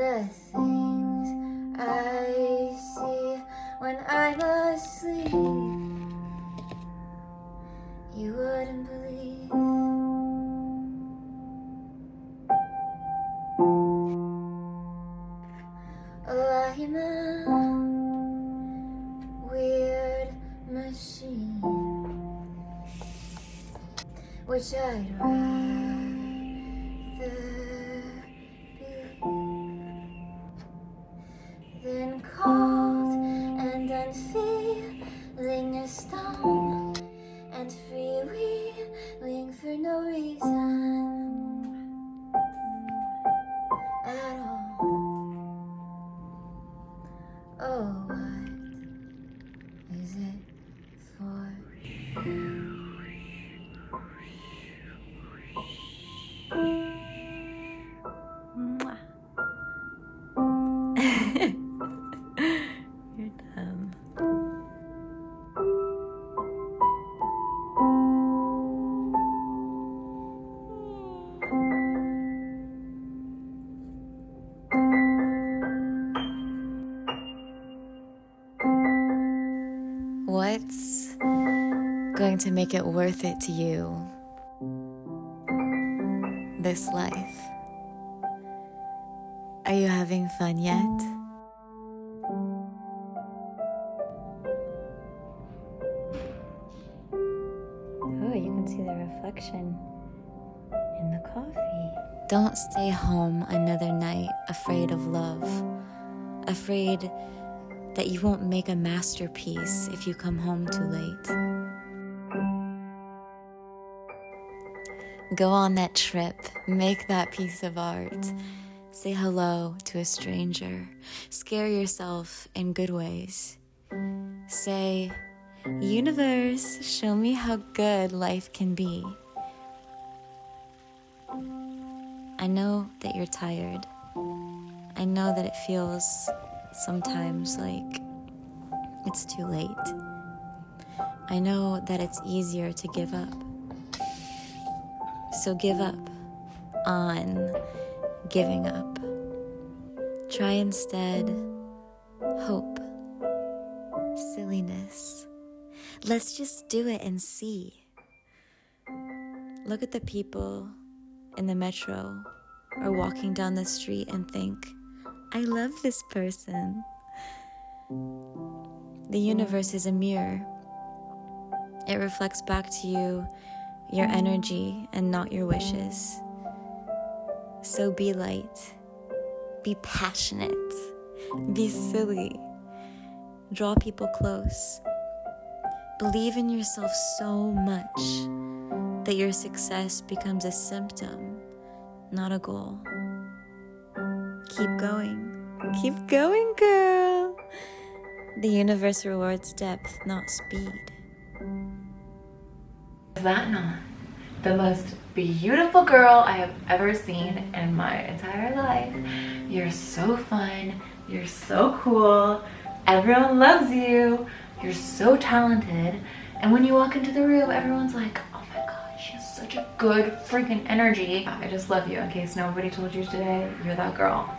the things I see when I'm asleep, you wouldn't believe. Oh, I'm a weird machine, which I'd rather be than cold and unfeeling a stone and freewheeling for no reason at all. Oh, what is it for? Mwah. You're dumb. What's going to make it worth it to you? This life. Are you having fun yet? Oh, you can see the reflection in the coffee. Don't stay home another night afraid of love. Afraid that you won't make a masterpiece if you come home too late. Go on that trip, make that piece of art. Say hello to a stranger. Scare yourself in good ways. Say, universe, show me how good life can be. I know that you're tired. I know that it feels sometimes like it's too late. I know that it's easier to give up. So give up on giving up. Try instead hope, silliness. Let's just do it and see. Look at the people in the metro or walking down the street and think, I love this person. The universe is a mirror. It reflects back to you your energy and not your wishes. So be light, be passionate, be silly, draw people close. Believe in yourself so much that your success becomes a symptom, not a goal. Keep going, girl. The universe rewards depth, not speed. Is that not the most beautiful girl I have ever seen in my entire life? You're so fun, you're so cool, everyone loves you, you're so talented, and when you walk into the room, everyone's like, oh my god, she has such a good freaking energy. I just love you. In case nobody told you today, you're that girl.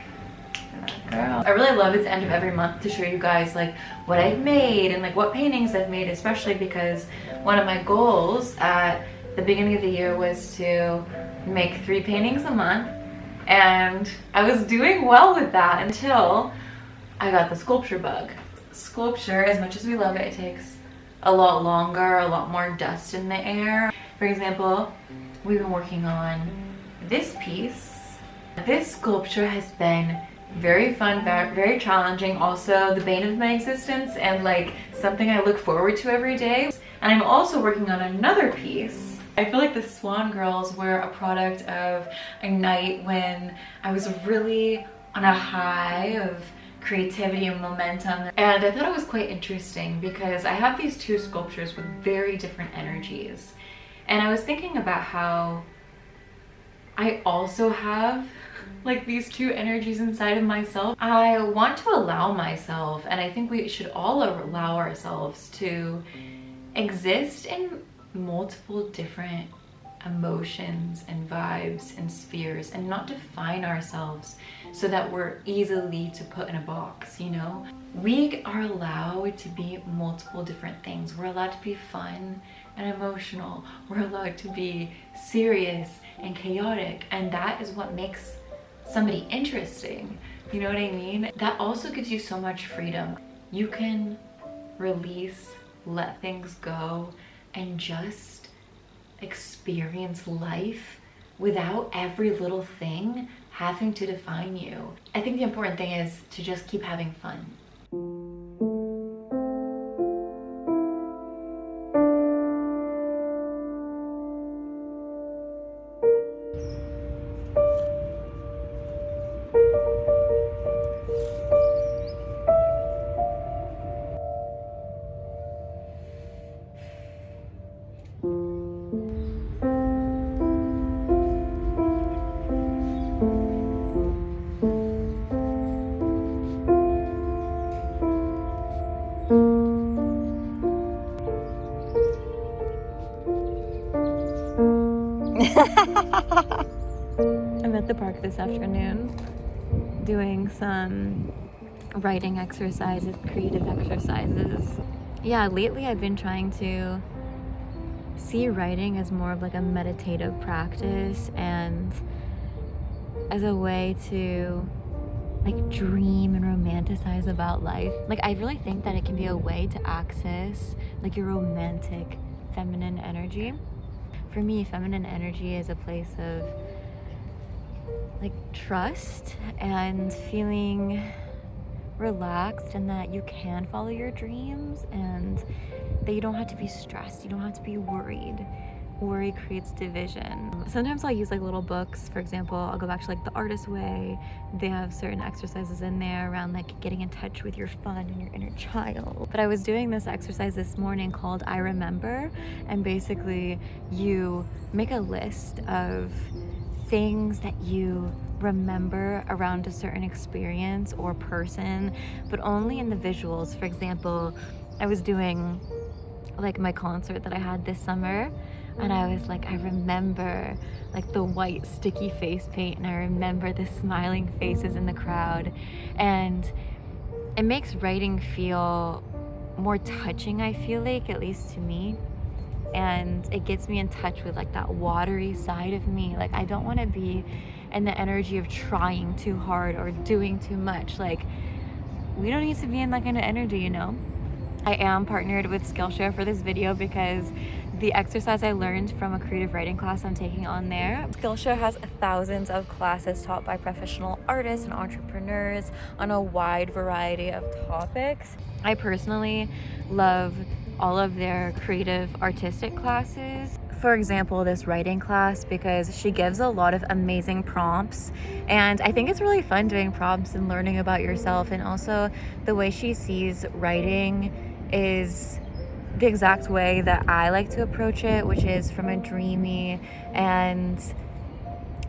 Girl. I really love at the end of every month to show you guys like what I've made and like what paintings I've made, especially because one of my goals at the beginning of the year was to make 3 paintings a month, and I was doing well with that until I got the sculpture bug. Sculpture, as much as we love it, it takes a lot longer, a lot more dust in the air. For example, we've been working on this piece. This sculpture has been very fun, very challenging, also the bane of my existence and like something I look forward to every day. And I'm also working on another piece. I feel like the Swan Girls were a product of a night when I was really on a high of creativity and momentum, and I thought it was quite interesting because I have these 2 sculptures with very different energies, and I was thinking about how I also have like these 2 energies inside of myself. I want to allow myself, and I think we should all allow ourselves to exist in multiple different emotions and vibes and spheres and not define ourselves so that we're easily to put in a box, you know? We are allowed to be multiple different things. We're allowed to be fun and emotional. We're allowed to be serious and chaotic, and that is what makes somebody interesting. You know what I mean? That also gives you so much freedom. You can release, let things go, and just experience life without every little thing having to define you. I think the important thing is to just keep having fun. I'm at the park this afternoon doing some writing exercises, creative exercises. Yeah, lately I've been trying to see writing as more of like a meditative practice and as a way to like dream and romanticize about life. Like I really think that it can be a way to access like your romantic feminine energy. For me, feminine energy is a place of like trust and feeling relaxed, and that you can follow your dreams and that you don't have to be stressed, you don't have to be worried. Worry creates division. Sometimes I'll use like little books. For example, I'll go back to like The Artist Way. They have certain exercises in there around like getting in touch with your fun and your inner child. But I was doing this exercise this morning called I Remember, and basically you make a list of things that you remember around a certain experience or person, but only in the visuals. For example, I was doing like my concert that I had this summer, and I was like, I remember like the white sticky face paint, and I remember the smiling faces in the crowd, and it makes writing feel more touching, I feel like, at least to me. And it gets me in touch with like that watery side of me. Like I don't want to be in the energy of trying too hard or doing too much. Like we don't need to be in that kind of energy, you know? I am partnered with Skillshare for this video because the exercise I learned from a creative writing class I'm taking on there. Skillshare has thousands of classes taught by professional artists and entrepreneurs on a wide variety of topics. I personally love all of their creative artistic classes. For example, this writing class, because she gives a lot of amazing prompts, and I think it's really fun doing prompts and learning about yourself. And also the way she sees writing is the exact way that I like to approach it, which is from a dreamy and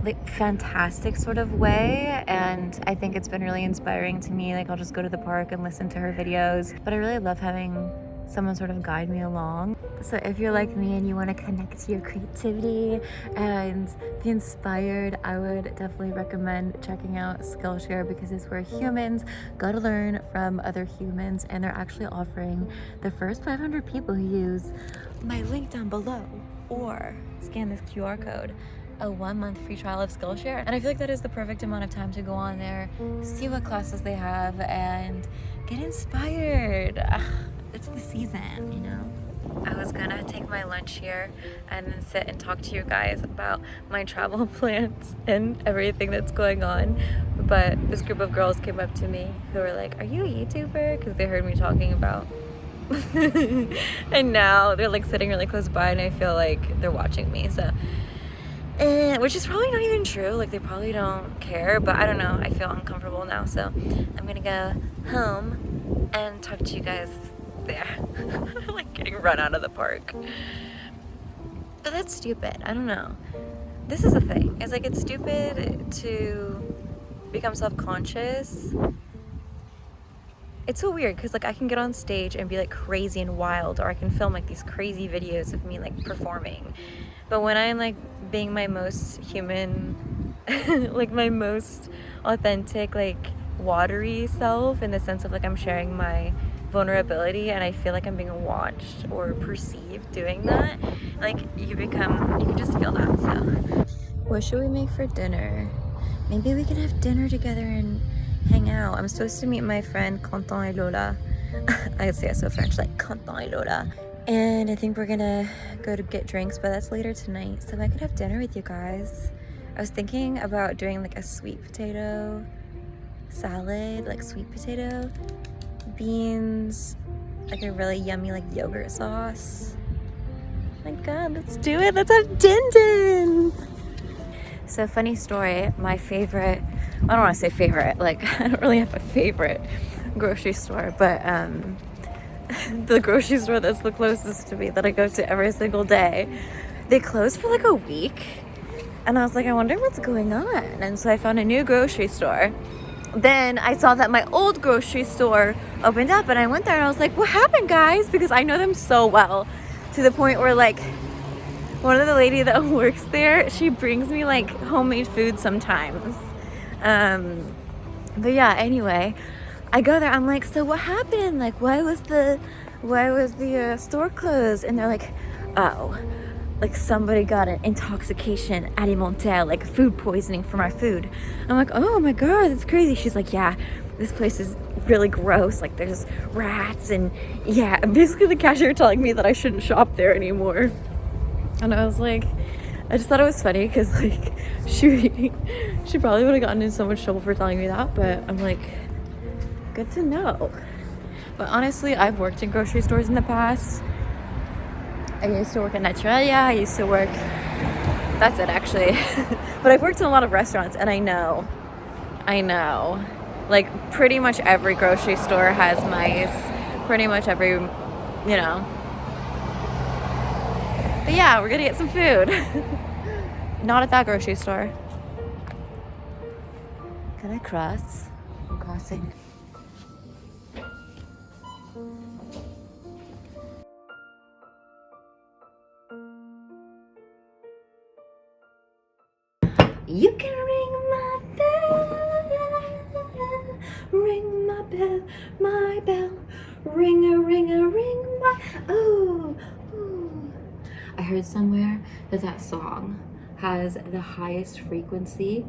like fantastic sort of way. And I think it's been really inspiring to me. Like I'll just go to the park and listen to her videos, but I really love having someone sort of guide me along. So if you're like me and you want to connect to your creativity and be inspired, I would definitely recommend checking out Skillshare, because it's where humans go to learn from other humans, and they're actually offering the first 500 people who use my link down below or scan this QR code a 1-month free trial of Skillshare. And I feel like that is the perfect amount of time to go on there, see what classes they have, and get inspired. It's the season, you know? I was gonna take my lunch here and then sit and talk to you guys about my travel plans and everything that's going on, but this group of girls came up to me who were like, are you a YouTuber? Because they heard me talking about and now they're like sitting really close by, and I feel like they're watching me, so which is probably not even true. Like they probably don't care, but I don't know, I feel uncomfortable now, so I'm gonna go home and talk to you guys there. Like getting run out of the park. But that's stupid. I don't know. This is the thing. It's like it's stupid to become self-conscious it's so weird because like I can get on stage and be like crazy and wild, or I can film like these crazy videos of me like performing. But when I'm like being my most human, like my most authentic, like watery self, in the sense of like I'm sharing my vulnerability and I feel like I'm being watched or perceived doing that, like you can just feel that. So what should we make for dinner? Maybe we can have dinner together and hang out. I'm supposed to meet my friend Quentin et Lola. I say it so French, like Quentin et Lola. And I think we're gonna go to get drinks, but that's later tonight. So I could have dinner with you guys. I was thinking about doing like a sweet potato salad, like sweet potato, beans, like a really yummy like yogurt sauce. Oh my god, let's do it. Let's have din din. So funny story, my favorite, I don't want to say favorite, like I don't really have a favorite grocery store, but the grocery store that's the closest to me that I go to every single day, they closed for like a week, and I was like, I wonder what's going on. And so I found a new grocery store. Then I saw that my old grocery store opened up, and I went there and I was like, what happened, guys? Because I know them so well, to the point where like one of the lady that works there, she brings me like homemade food sometimes. But yeah, anyway, I go there, I'm like, so what happened? Like, why was the store closed? And they're like, oh, like somebody got an intoxication alimentaire, like food poisoning from our food. I'm like, oh my god, that's crazy. She's like, yeah, this place is really gross, like there's rats, and yeah, basically the cashier telling me that I shouldn't shop there anymore. And I was like, I just thought it was funny because like she probably would have gotten in so much trouble for telling me that, but I'm like, good to know. But honestly, I've worked in grocery stores in the past. I used to work at Naturalia, I used to work, that's it actually. But I've worked in a lot of restaurants, and I know, like pretty much every grocery store has mice, pretty much every, you know. But yeah, we're gonna get some food. Not at that grocery store. Can I cross? I'm crossing. You can ring my bell, ring my bell, my bell, ring a ring my, ooh, ooh. I heard somewhere that song has the highest frequency.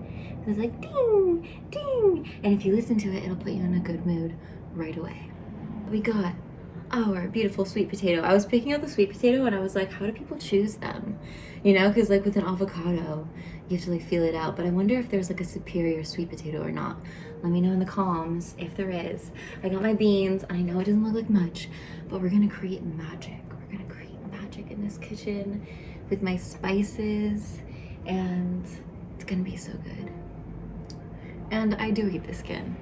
It's like ding, ding. And if you listen to it, it'll put you in a good mood right away. We got our beautiful sweet potato. I was picking out the sweet potato and I was like, how do people choose them? You know, because like with an avocado, you have to like feel it out. But I wonder if there's like a superior sweet potato or not. Let me know in the comments if there is. I got my beans, and I know it doesn't look like much, but we're gonna create magic. We're gonna create magic in this kitchen with my spices, and it's gonna be so good. And I do eat the skin.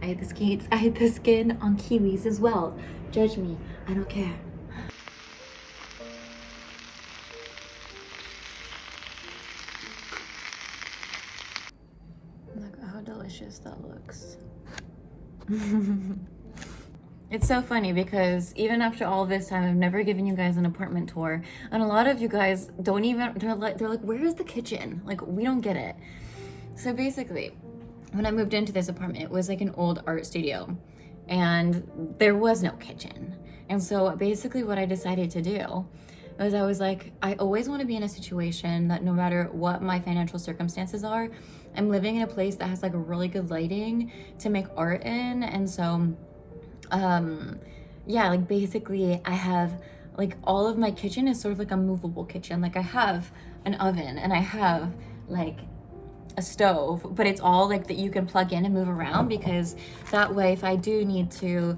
I hate the skin on kiwis as well. Judge me, I don't care. Look how delicious that looks. It's so funny because even after all this time, I've never given you guys an apartment tour, and a lot of you guys don't even, they're like, where is the kitchen? Like, we don't get it. So basically, when I moved into this apartment, it was like an old art studio, and there was no kitchen. And so basically what I decided to do was I was like, I always want to be in a situation that no matter what my financial circumstances are, I'm living in a place that has like really good lighting to make art in. And so yeah, like basically I have like all of my kitchen is sort of like a movable kitchen. Like I have an oven and I have like a stove, but it's all like that you can plug in and move around, because that way if I do need to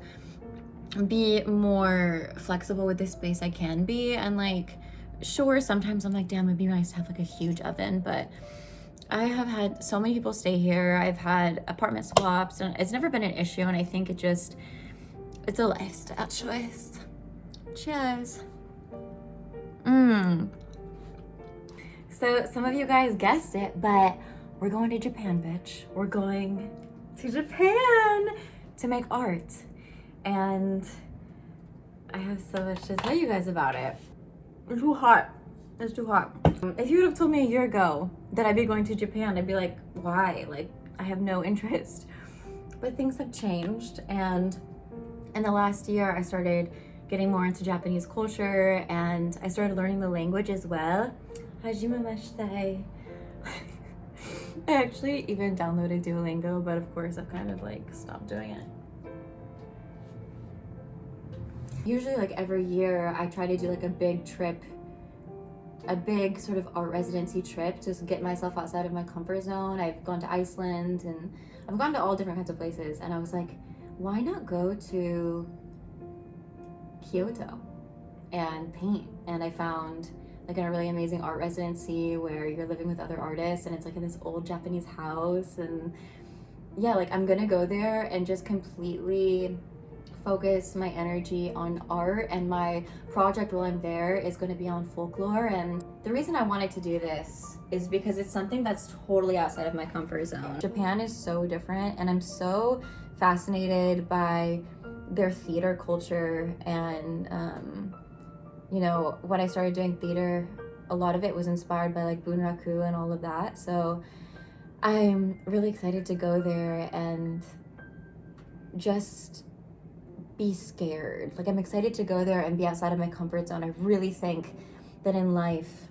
be more flexible with this space, I can be. And like, sure, sometimes I'm like, damn, it'd be nice to have like a huge oven, but I have had so many people stay here. I've had apartment swaps, and it's never been an issue. And I think it's a lifestyle choice. Cheers. So some of you guys guessed it, but we're going to Japan, bitch. We're going to Japan to make art. And I have so much to tell you guys about it. It's too hot. It's too hot. If you would have told me a year ago that I'd be going to Japan, I'd be like, why? Like, I have no interest. But things have changed, and in the last year I started getting more into Japanese culture, and I started learning the language as well. Hajimemashite. I actually even downloaded Duolingo, but of course I've kind of like stopped doing it. Usually like every year I try to do like a big trip, a big sort of art residency trip to get myself outside of my comfort zone. I've gone to Iceland and I've gone to all different kinds of places, and I was like, why not go to Kyoto and paint? And I found like a really amazing art residency where you're living with other artists, and it's like in this old Japanese house. And yeah, like I'm gonna go there and just completely focus my energy on art, and my project while I'm there is going to be on folklore. And the reason I wanted to do this is because it's something that's totally outside of my comfort zone. Japan is so different, and I'm so fascinated by their theater culture. And you know, when I started doing theater, a lot of it was inspired by like bunraku and all of that. So I'm really excited to go there and just be scared. Like, I'm excited to go there and be outside of my comfort zone. I really think that in life,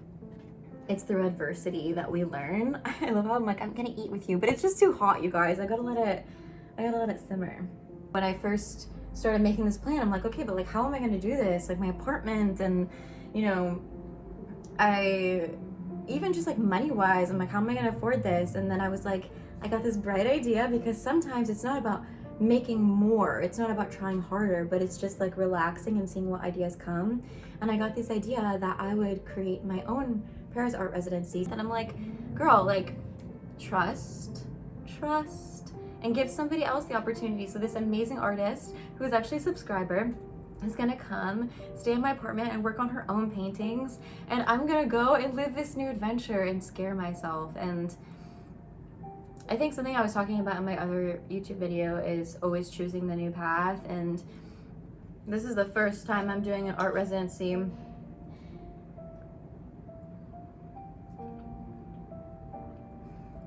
it's through adversity that we learn. I love how I'm like, I'm gonna eat with you, but it's just too hot, you guys. I gotta let it simmer. When I first started making this plan, I'm like, okay, but like, how am I gonna do this? Like my apartment, and you know, I even just like money wise, I'm like, how am I gonna afford this? And then I was like, I got this bright idea, because sometimes it's not about making more, it's not about trying harder, but it's just like relaxing and seeing what ideas come. And I got this idea that I would create my own Paris art residency. And I'm like, girl, like trust, and give somebody else the opportunity. So this amazing artist, who is actually a subscriber, is gonna come stay in my apartment and work on her own paintings, and I'm gonna go and live this new adventure and scare myself. And I think something I was talking about in my other YouTube video is always choosing the new path. And this is the first time I'm doing an art residency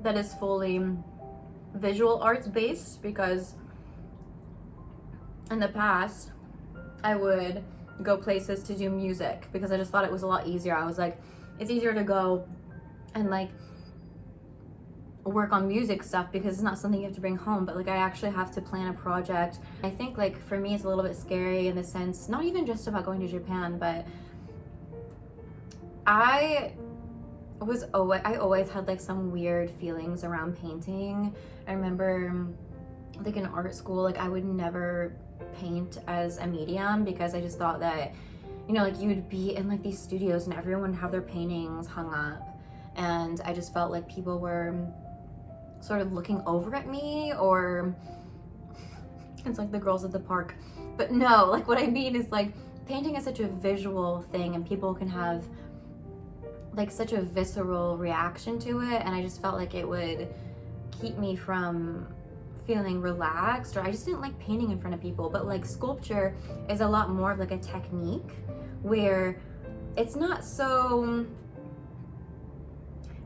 that is fully visual arts based, because in the past I would go places to do music because I just thought it was a lot easier. I was like, it's easier to go and like work on music stuff because it's not something you have to bring home, but like I actually have to plan a project. I think like for me it's a little bit scary in the sense, not even just about going to Japan, but I always had like some weird feelings around painting. I remember like in art school, like I would never paint as a medium because I just thought that, you know, like you would be in like these studios and everyone would have their paintings hung up, and I just felt like people were sort of looking over at me, or it's like the girls at the park. But no, like what I mean is like painting is such a visual thing, and people can have like such a visceral reaction to it, and I just felt like it would keep me from feeling relaxed, or I just didn't like painting in front of people. But like sculpture is a lot more of like a technique where it's not so,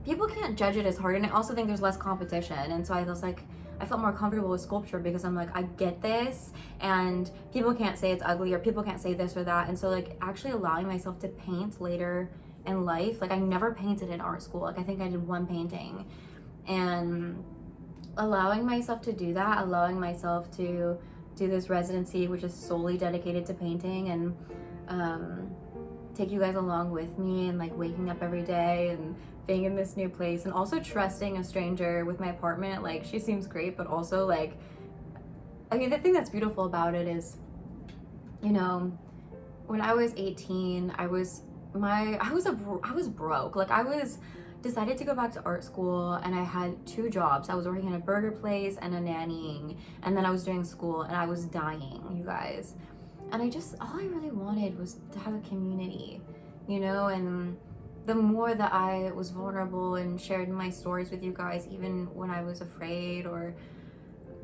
people can't judge it as hard, and I also think there's less competition. And so I was like, I felt more comfortable with sculpture because I'm like, I get this, and people can't say it's ugly, or people can't say this or that. And so like actually allowing myself to paint later in life, like I never painted in art school. Like I think I did one painting, and allowing myself to do that, allowing myself to do this residency which is solely dedicated to painting, and take you guys along with me, and like waking up every day and being in this new place, and also trusting a stranger with my apartment. Like she seems great, but also like, I mean, the thing that's beautiful about it is, you know, when I was 18, I was broke. Like I was decided to go back to art school, and I had 2 jobs. I was working in a burger place and a nannying, and then I was doing school, and I was dying, you guys. And all I really wanted was to have a community, you know. And the more that I was vulnerable and shared my stories with you guys, even when I was afraid, or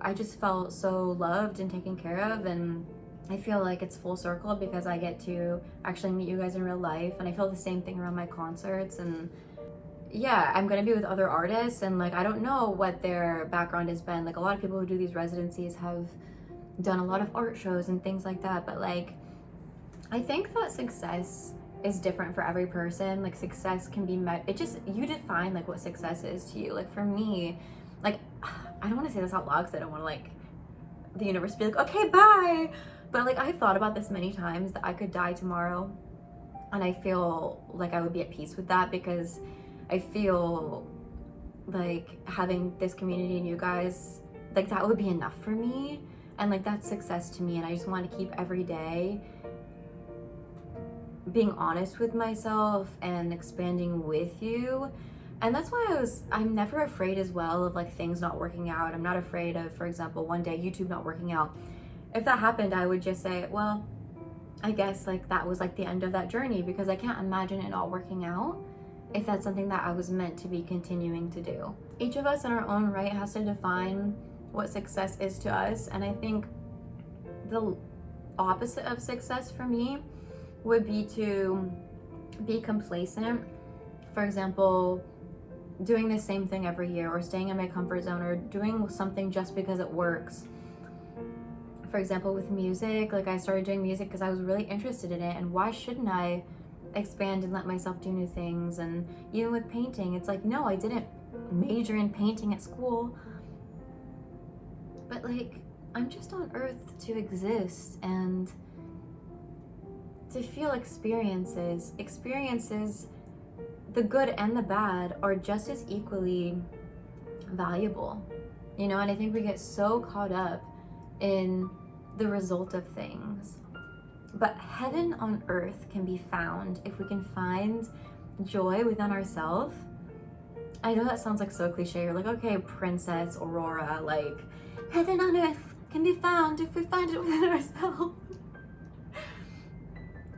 I just felt so loved and taken care of, and I feel like it's full circle because I get to actually meet you guys in real life, and I feel the same thing around my concerts. And yeah, I'm gonna be with other artists, and like I don't know what their background has been. Like a lot of people who do these residencies have done a lot of art shows and things like that, but like I think that success is different for every person. Like success can be met, it just, you define like what success is to you. Like for me, like I don't want to say this out loud because I don't want to like the universe to be like, okay, bye. But like I've thought about this many times, that I could die tomorrow and I feel like I would be at peace with that, because I feel like having this community and you guys, like that would be enough for me, and like that's success to me. And I just want to keep every day being honest with myself and expanding with you. And that's why I'm never afraid as well of like things not working out. I'm not afraid of, for example, one day YouTube not working out. If that happened, I would just say, well, I guess like that was like the end of that journey, because I can't imagine it not working out if that's something that I was meant to be continuing to do. Each of us in our own right has to define what success is to us. And I think the opposite of success for me would be to be complacent. For example, doing the same thing every year, or staying in my comfort zone, or doing something just because it works. For example, with music, like I started doing music because I was really interested in it, and why shouldn't I expand and let myself do new things? And even with painting, it's like, no, I didn't major in painting at school, but like I'm just on earth to exist and to feel experiences. The good and the bad are just as equally valuable, you know. And I think we get so caught up in the result of things, but heaven on earth can be found if we can find joy within ourselves. I know that sounds like so cliche. You're like, okay, Princess Aurora, like heaven on earth can be found if we find it within ourselves.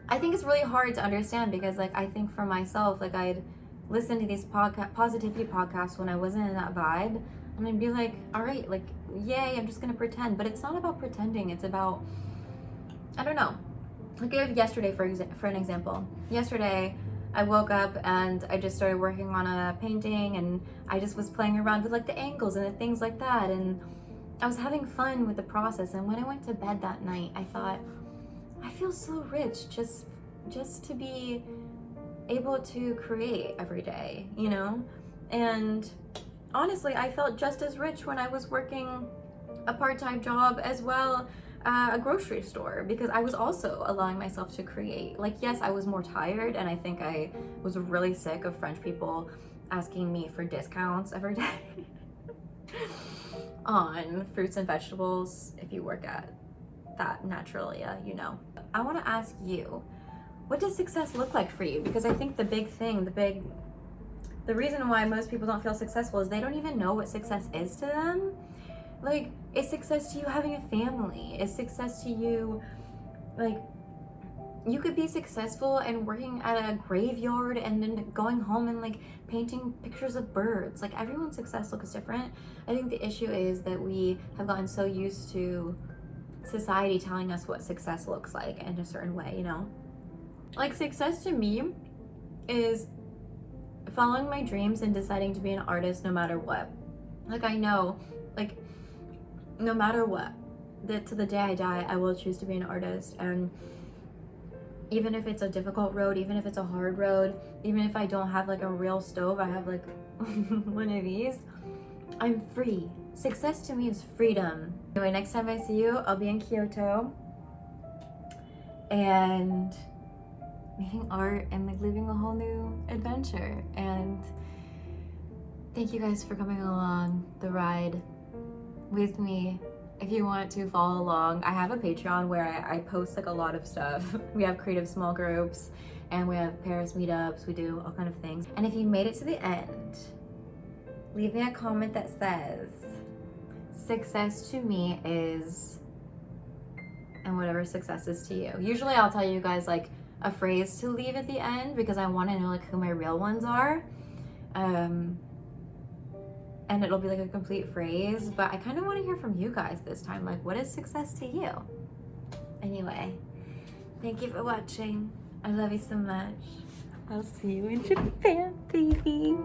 I think it's really hard to understand, because like I think for myself, like I'd listen to these positivity podcasts when I wasn't in that vibe, and I'd be like, all right, like yay, I'm just gonna pretend. But it's not about pretending, it's about, I don't know. I'll give yesterday for an example. Yesterday I woke up and I just started working on a painting, and I just was playing around with like the angles and the things like that, and I was having fun with the process. And when I went to bed that night, I thought, I feel so rich just to be able to create every day, you know? And honestly, I felt just as rich when I was working a part-time job as well, a grocery store, because I was also allowing myself to create. Like, yes, I was more tired, and I think I was really sick of French people asking me for discounts every day on fruits and vegetables. If you work at that Naturalia, you know. I want to ask you, what does success look like for you? Because I think the big thing, the reason why most people don't feel successful is they don't even know what success is to them. Like, is success to you having a family? Is success to you, like, you could be successful and working at a graveyard and then going home and like painting pictures of birds. Like, everyone's success looks different. I think the issue is that we have gotten so used to society telling us what success looks like in a certain way, you know? Like, success to me is following my dreams and deciding to be an artist no matter what. Like, I know, like, no matter what, that to the day I die, I will choose to be an artist. And even if it's a difficult road, even if it's a hard road, even if I don't have like a real stove, I have like one of these, I'm free. Success to me is freedom. Anyway, next time I see you, I'll be in Kyoto and making art and like living a whole new adventure. And thank you guys for coming along the ride with me. If you want to follow along, I have a Patreon where I post like a lot of stuff. We have creative small groups and we have Paris meetups. We do all kind of things. And if you made it to the end, leave me a comment that says, success to me is, and whatever success is to you. Usually I'll tell you guys like a phrase to leave at the end because I want to know like who my real ones are. and it'll be like a complete phrase, but I kind of want to hear from you guys this time. Like, what is success to you? Anyway, thank you for watching. I love you so much. I'll see you in Japan, baby.